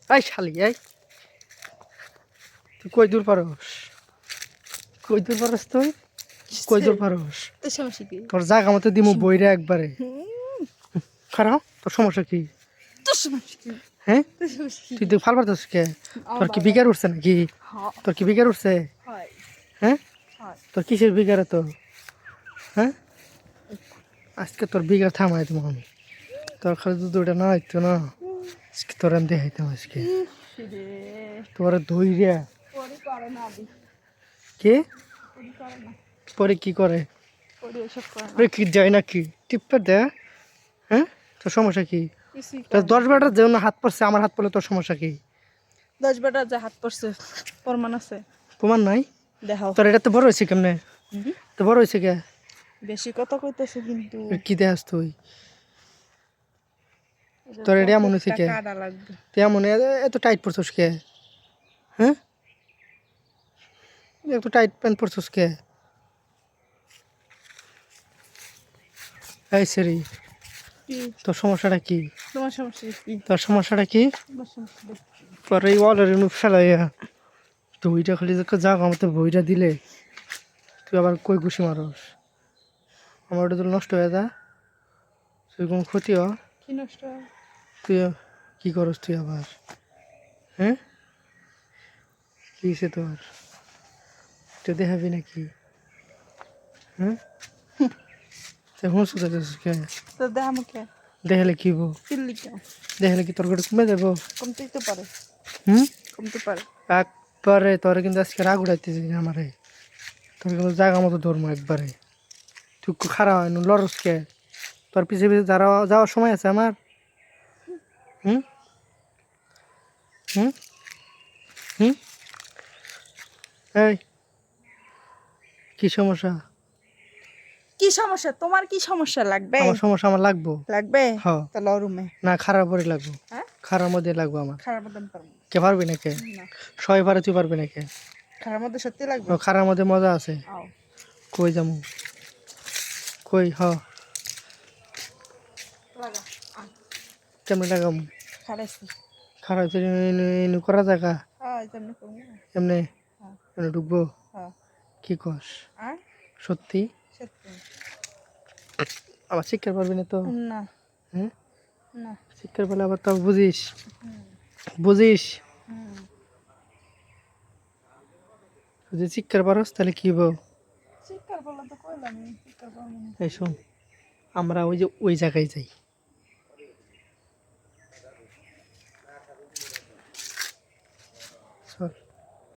এই শালি এই তুই কই দূর পারস? কই দূর পারস তুই? কই দূর পারস? তোর সমস্যা কি? তোর জায়গা মতো দিমু বইরা একবারে। খারাপ তোর সমস্যা কি? তোর সমস্যা কি? হ্যাঁ তোর সমস্যা কি? তুই তো ফাল পারতাস কে? তোর কি বিগার উঠছে নাকি? তোর কি বিগার উঠছে? হয় হ্যাঁ হয় তোর কিসের বিগার তো? হ্যাঁ আজকে তোর বিগার থামাই দেবো আমি। তোর খালি দুধটা না হইতো না আজকে তোর আমি দেখাইতাম আজকে রে তোর ধৈর্যা পরে করে না দি কে পরে করে না পরে কি করে? পরে এসব করে না পরে কি যায় নাকি টিপ্পা দে? হ্যাঁ তোর সমস্যা কি? কিছুই তোর করে 10 বেটার যেমন হাত পড়ছে আমার হাত পড়লে তোর সমস্যা কি? 10 বেটা যে হাত পড়ছে প্রমাণ আছে প্রমাণ নাই? দেখাও তোর এটা তো বড় হয়েছে কেমনে? তো বড় হয়েছে কে? বেশি কথা কইতেছে কিন্তু কি দেখাস তুই? তোর এটা এমন হয়েছে কে? কাটা লাগবে তুই এমন এত টাইট পড়ছিস কে? হ্যাঁ এত টাইট প্যান্ট পরছিস কে? এই সেরি কি তোর সমস্যাটা কি? তোমার সমস্যা কি তোর সমস্যাটা কি? তোমার সমস্যা কি? তোর এই ওয়ালের ফেলাইয়া বইটা খালি যাক আমাদের বইটা দিলে তুই আবার কই ঘুষি মারস? আমার ওটা তো নষ্ট হয়ে যা তুই কোনো ক্ষতি হ কি নষ্ট হয়? তুই কি করস তুই আবার? হ্যাঁ কি হয়েছে তোর? তুই দেখাবি নাকি? হ্যাঁ তুই হুঁস কে? তো দেখ আমাকে দেখালে কি হবো? কিল্লি কেন দেখালে কি তোর গোটা কমে যাবো? কমতেই তো পারে হুম কমতে পারে একবারে তোরে কিন্তু আজকে রাগ উড়াইতেছি আমারে তোর কিন্তু জায়গা মতো ধরবো একবারে তুই খারাপ হয় না লড়সকে তোর পিছিয়ে পিছিয়ে যাওয়ার সময় আছে আমার হুম হুম হুম এই কি সমস্যা? কি সমস্যা তোমার কি সমস্যা লাগবে আমার সমস্যা আমার লাগবো লাগবে হ্যাঁ তাহলে রুমে না খারাপ পরে লাগবো হ্যাঁ খারাপ মধ্যে লাগবো আমার খারাপ মধ্যে আমি পারবো কে পারবি না কে না সবাই পারে তুই পারবি না কে খারাপ মধ্যে সত্যি লাগবে খারাপ মধ্যে মজা আছে আও কই যামু কই লাগা কেমনে লাগাম খারাইছি খারাপ করা জায়গা হ্যাঁ তেমনি করবো এমনি হ্যাঁ এমনি ঢুকবো হ্যাঁ কি কস আর সত্যি সত্যি আবার শিক্ষার পারবি না তো না হ্যাঁ না শিক্ষার পেলে আবার তো বুঝিস হুম বুঝিস হুম যদি শিক্ষার পারস তাহলে কি হবো? শিকার বলা তো কইলাম শিকার পারবো না এই শোন আমরা ওই যে ওই জায়গায় যাই চল